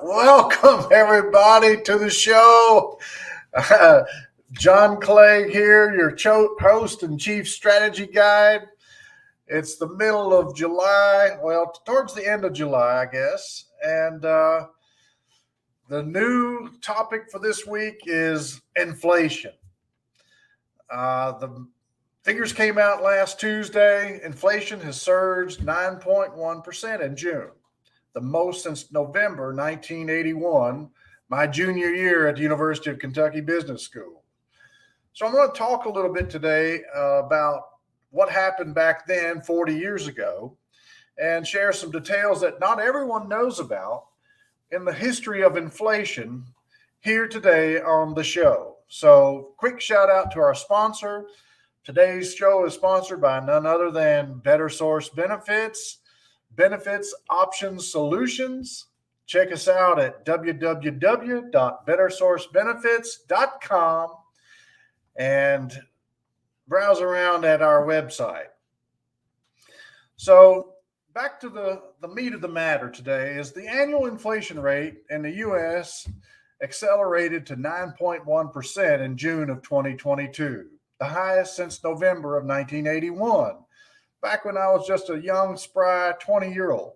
Welcome, everybody, to the show. John Clegg here, your host and chief strategy guide. It's the middle of July, well, towards the end of July, I guess. And the new topic for this week is inflation. The figures came out last Tuesday. Inflation has surged 9.1% in June, the most since November 1981, my junior year at the University of Kentucky Business School. So I'm going to talk a little bit today about what happened back then 40 years ago and share some details that not everyone knows about in the history of inflation here today on the show. So quick shout out to our sponsor. Today's show is sponsored by none other than Better Source Benefits Options Solutions. Check us out at www.bettersourcebenefits.com and browse around at our website. So back to the meat of the matter today is the annual inflation rate in the U.S. accelerated to 9.1% in June of 2022, the highest since November of 1981. Back when I was just a young, spry 20-year-old,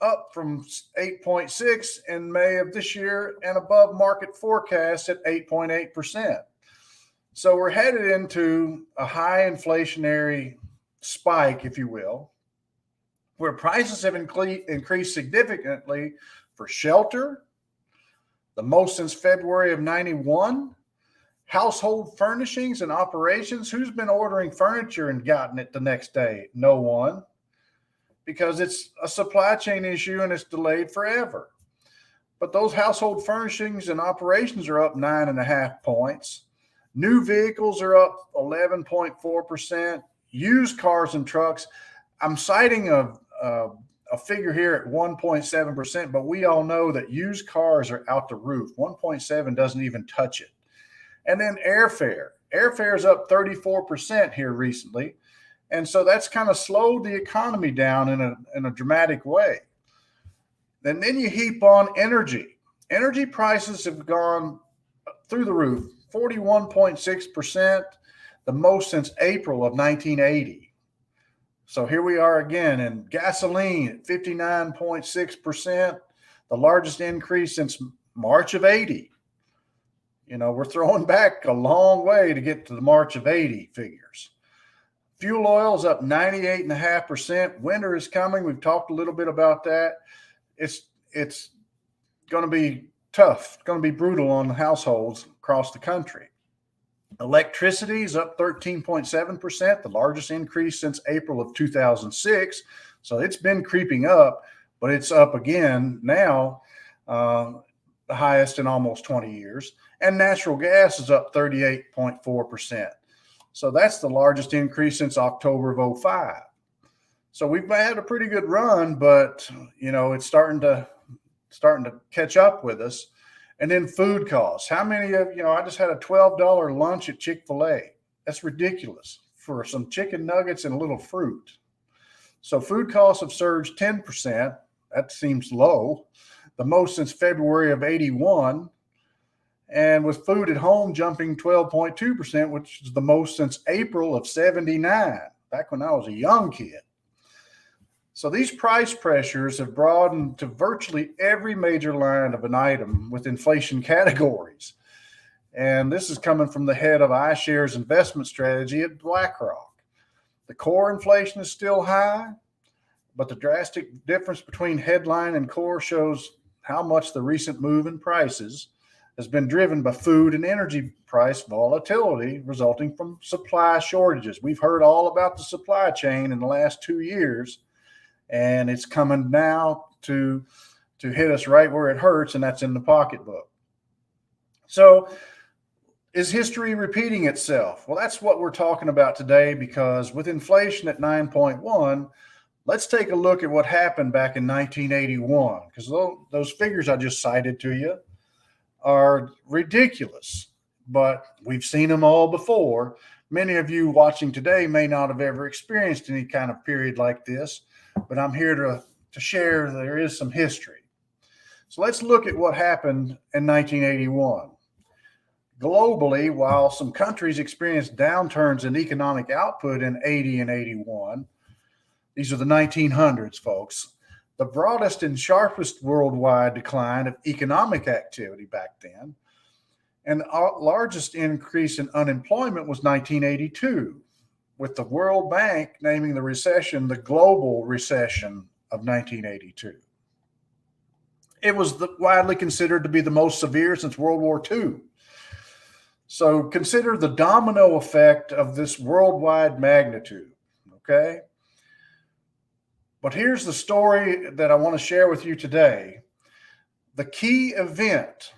up from 8.6 in May of this year and above market forecast at 8.8%. So we're headed into a high inflationary spike, if you will, where prices have increased significantly for shelter, the most since February of 91. Household furnishings and operations. Who's been ordering furniture and gotten it the next day? No one, because it's a supply chain issue and it's delayed forever. But those household furnishings and operations are up 9.5 points. New vehicles are up 11.4%. Used cars and trucks, I'm citing a figure here at 1.7%, but we all know that used cars are out the roof. 1.7 doesn't even touch it. And then airfare. Airfare is up 34% here recently. And so that's kind of slowed the economy down in a dramatic way. And then you heap on energy. Energy prices have gone through the roof, 41.6%, the most since April of 1980. So here we are again, and gasoline at 59.6%, the largest increase since March of 80. You know, we're throwing back a long way to get to the March of 80 figures. Fuel oil is up 98.5%. Winter is coming. We've talked a little bit about that. It's going to be tough. It's going to be brutal on households across the country. Electricity is up 13.7%, the largest increase since April of 2006. So it's been creeping up, but it's up again now, the highest in almost 20 years. And natural gas is up 38.4%. So that's the largest increase since October of 2005. So we've had a pretty good run, but you know, it's starting to catch up with us. And then food costs. How many of you know? I just had a $12 lunch at Chick-fil-A. That's ridiculous for some chicken nuggets and a little fruit. So food costs have surged 10%. That seems low, the most since February of 81. And with food at home jumping 12.2%, which is the most since April of 79, back when I was a young kid. So these price pressures have broadened to virtually every major line of an item with inflation categories. And this is coming from the head of iShares investment strategy at BlackRock. The core inflation is still high, but the drastic difference between headline and core shows how much the recent move in prices has been driven by food and energy price volatility resulting from supply shortages. We've heard all about the supply chain in the last 2 years. And it's coming now to hit us right where it hurts, and that's in the pocketbook. So is history repeating itself? Well, that's what we're talking about today, because with inflation at 9.1, let's take a look at what happened back in 1981, because those figures I just cited to you are ridiculous, but we've seen them all before. Many of you watching today may not have ever experienced any kind of period like this, but I'm here to share there is some history. So let's look at what happened in 1981. Globally, while some countries experienced downturns in economic output in 80 and 81, these are the 1900s, folks. The broadest and sharpest worldwide decline of economic activity back then, and the largest increase in unemployment was 1982, with the World Bank naming the recession the global recession of 1982. It was widely considered to be the most severe since World War II. So consider the domino effect of this worldwide magnitude, okay? But here's the story that I want to share with you today. The key event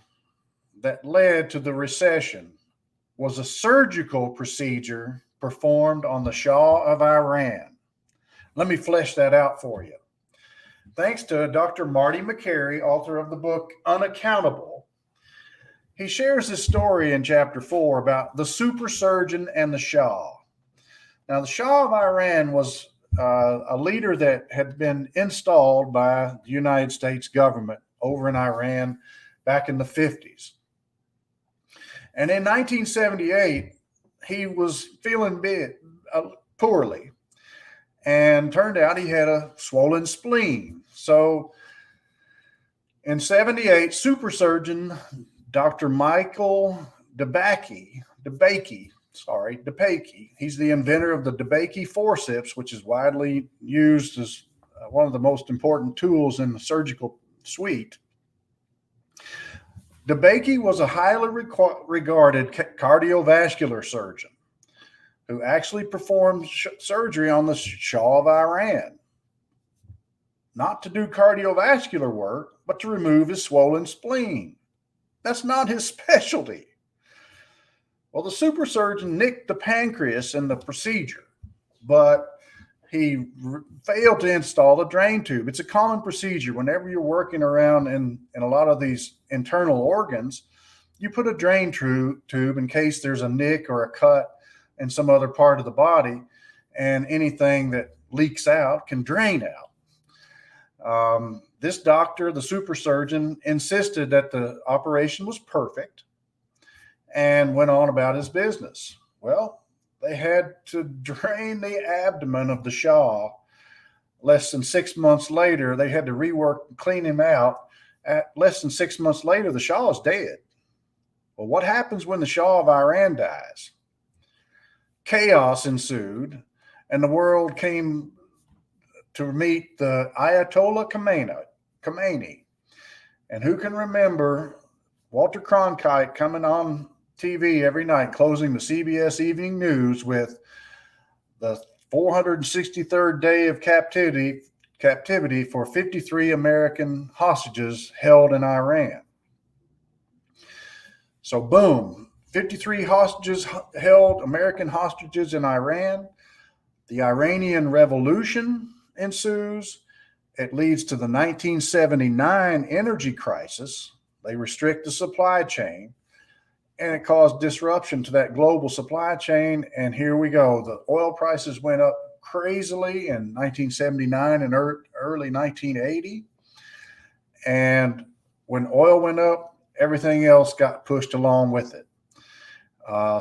that led to the recession was a surgical procedure performed on the Shah of Iran. Let me flesh that out for you. Thanks to Dr. Marty McCary, author of the book Unaccountable, he shares this story in chapter 4 about the super surgeon and the Shah. Now, the Shah of Iran was a leader that had been installed by the United States government over in Iran back in the 50s. And in 1978, he was feeling poorly, and turned out he had a swollen spleen. So in 78, super surgeon Dr. Michael DeBakey, he's the inventor of the DeBakey forceps, which is widely used as one of the most important tools in the surgical suite. DeBakey was a highly regarded cardiovascular surgeon who actually performed surgery on the Shah of Iran, not to do cardiovascular work, but to remove his swollen spleen. That's not his specialty. Well, the super surgeon nicked the pancreas in the procedure, but he failed to install the drain tube. It's a common procedure. Whenever you're working around in a lot of these internal organs, you put a drain tube in case there's a nick or a cut in some other part of the body, and anything that leaks out can drain out. This doctor, the super surgeon, insisted that the operation was perfect and went on about his business. Well, they had to drain the abdomen of the Shah. Less than 6 months later, they had to rework and clean him out. At less than 6 months later, the Shah is dead. Well, what happens when the Shah of Iran dies? Chaos ensued, and the world came to meet the Ayatollah Khomeini. And who can remember Walter Cronkite coming on TV every night, closing the CBS Evening News with the 463rd day of captivity for 53 American hostages held in Iran. So boom, 53 hostages held, American hostages in Iran. The Iranian Revolution ensues. It leads to the 1979 energy crisis. They restrict the supply chain, and it caused disruption to that global supply chain. And here we go. The oil prices went up crazily in 1979 and early 1980. And when oil went up, everything else got pushed along with it.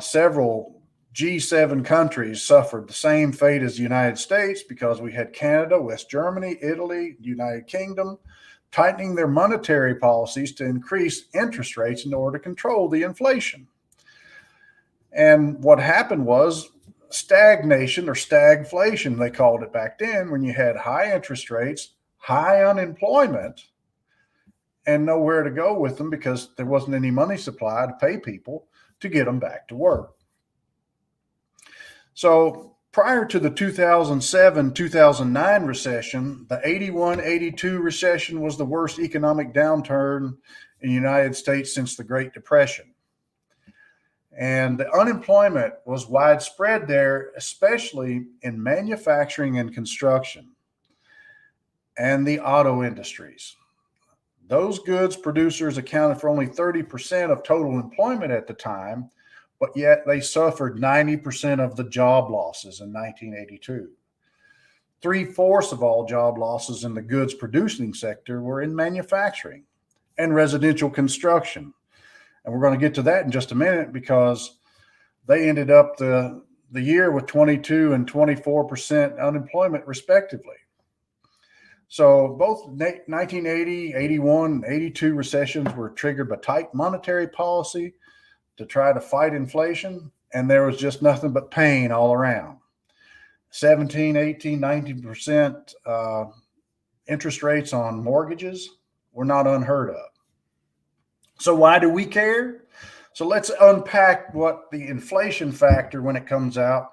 Several G7 countries suffered the same fate as the United States because we had Canada, West Germany, Italy, United Kingdom tightening their monetary policies to increase interest rates in order to control the inflation. And what happened was stagnation, or stagflation, they called it back then, when you had high interest rates, high unemployment, and nowhere to go with them because there wasn't any money supply to pay people to get them back to work. So prior to the 2007-2009 recession, the 81-82 recession was the worst economic downturn in the United States since the Great Depression. And the unemployment was widespread there, especially in manufacturing and construction and the auto industries. Those goods producers accounted for only 30% of total employment at the time, but yet they suffered 90% of the job losses in 1982. 3/4 of all job losses in the goods producing sector were in manufacturing. and residential construction. And we're going to get to that in just a minute because they ended up the year with 22 and 24% unemployment, respectively. So both 1980, 81, 82 recessions were triggered by tight monetary policy to try to fight inflation, and there was just nothing but pain all around. 17, 18, 19% interest rates on mortgages were not unheard of. So why do we care? So let's unpack what the inflation factor when it comes out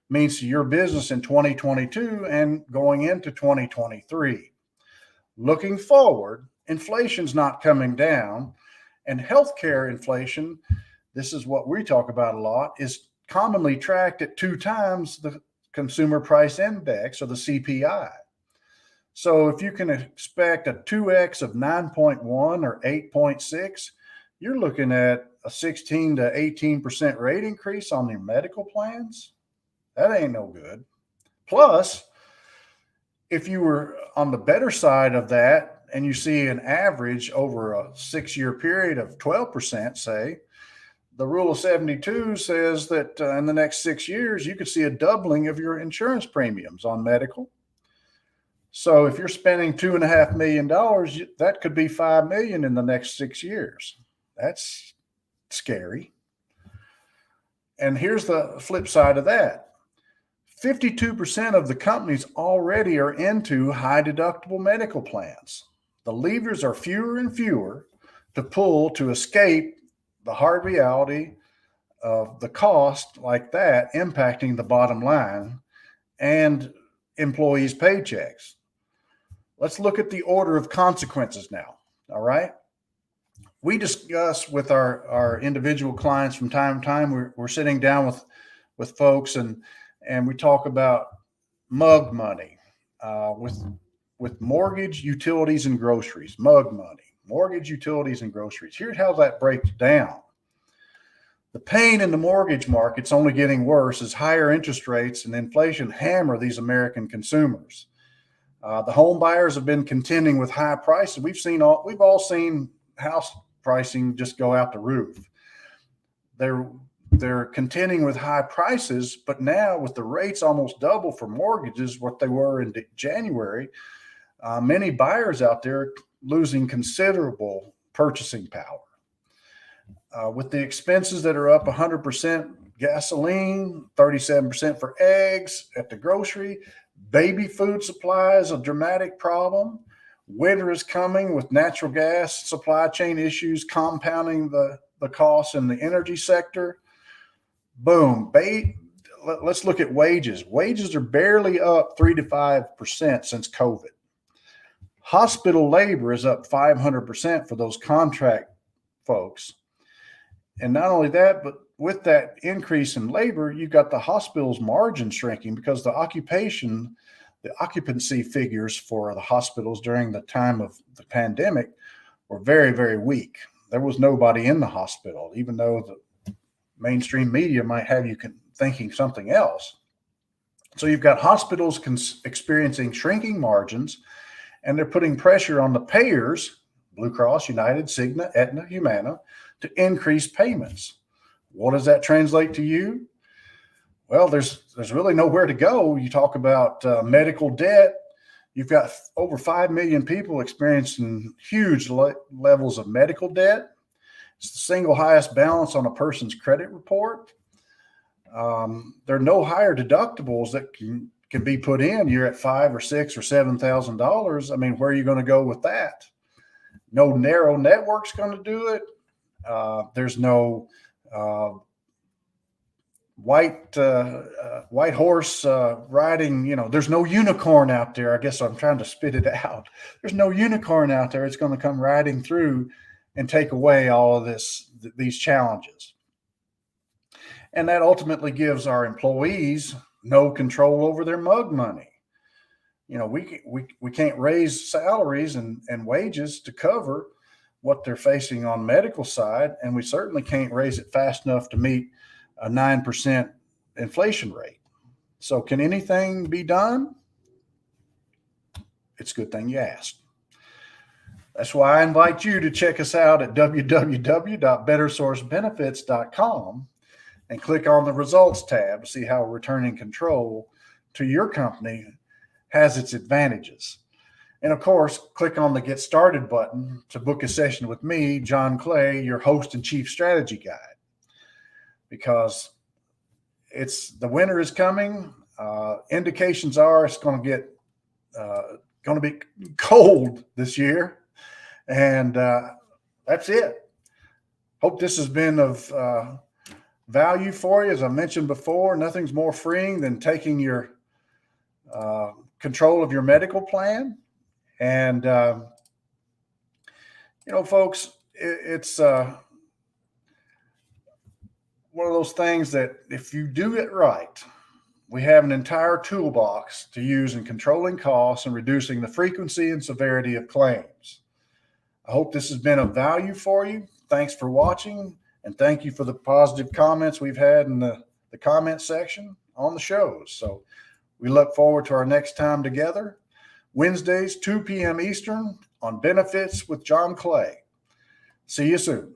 means to your business in 2022 and going into 2023. Looking forward, inflation's not coming down, and healthcare inflation, this is what we talk about a lot, is commonly tracked at 2 times the consumer price index, or the CPI. So if you can expect a 2x of 9.1 or 8.6, you're looking at a 16 to 18% rate increase on your medical plans. That ain't no good. Plus, if you were on the better side of that and you see an average over a 6-year period of 12%, say, the rule of 72 says that in the next 6 years, you could see a doubling of your insurance premiums on medical. So if you're spending $2.5 million, that could be $5 million in the next 6 years. That's scary. And here's the flip side of that. 52% of the companies already are into high deductible medical plans. The levers are fewer and fewer to pull to escape the hard reality of the cost like that impacting the bottom line and employees' paychecks. Let's look at the order of consequences now. All right. We discuss with our individual clients from time to time. We're sitting down with folks and we talk about mug money with mortgage, utilities, and groceries. Mug money, mortgage, utilities, and groceries. Here's how that breaks down. The pain in the mortgage market's only getting worse as higher interest rates and inflation hammer these American consumers. The home buyers have been contending with high prices. We've all seen house pricing just go out the roof. They're contending with high prices, but now with the rates almost double for mortgages what they were in January, many buyers out there losing considerable purchasing power. With the expenses that are up 100%, gasoline, 37% for eggs at the grocery, baby food supply is a dramatic problem. Winter is coming with natural gas supply chain issues compounding the costs in the energy sector. Boom. Let's look at wages. Wages are barely up 3 to 5% since COVID. Hospital labor is up 500% for those contract folks. And not only that, but with that increase in labor, you've got the hospital's margin shrinking because the occupancy figures for the hospitals during the time of the pandemic were very, very weak. There was nobody in the hospital, even though the mainstream media might have you thinking something else. So you've got hospitals experiencing shrinking margins, and they're putting pressure on the payers, Blue Cross, United, Cigna, Aetna, Humana, to increase payments. What does that translate to you? Well, there's really nowhere to go. You talk about medical debt. You've got over 5 million people experiencing huge levels of medical debt. It's the single highest balance on a person's credit report. There are no higher deductibles that can be put in. You're at $5,000 or $6,000 or $7,000. I mean, where are you going to go with that? No narrow network's going to do it. There's no white horse riding, there's no unicorn out there. I guess I'm trying to spit it out. There's no unicorn out there. It's going to come riding through and take away all of these challenges. And that ultimately gives our employees no control over their mug money. We can't raise salaries and wages to cover what they're facing on medical side, and we certainly can't raise it fast enough to meet a 9% inflation rate. So can anything be done? It's a good thing you asked. That's why I invite you to check us out at www.bettersourcebenefits.com and click on the results tab to see how returning control to your company has its advantages. And of course, click on the Get Started button to book a session with me, John Clay, your host and chief strategy guide, because the winter is coming. Indications are it's going to be cold this year. And that's it. Hope this has been of value for you. As I mentioned before, nothing's more freeing than taking your control of your medical plan. And, folks, it's one of those things that if you do it right, we have an entire toolbox to use in controlling costs and reducing the frequency and severity of claims. I hope this has been of value for you. Thanks for watching, and thank you for the positive comments we've had in the comment section on the shows. So we look forward to our next time together, Wednesdays, 2 p.m. Eastern, on Benefits with John Clay. See you soon.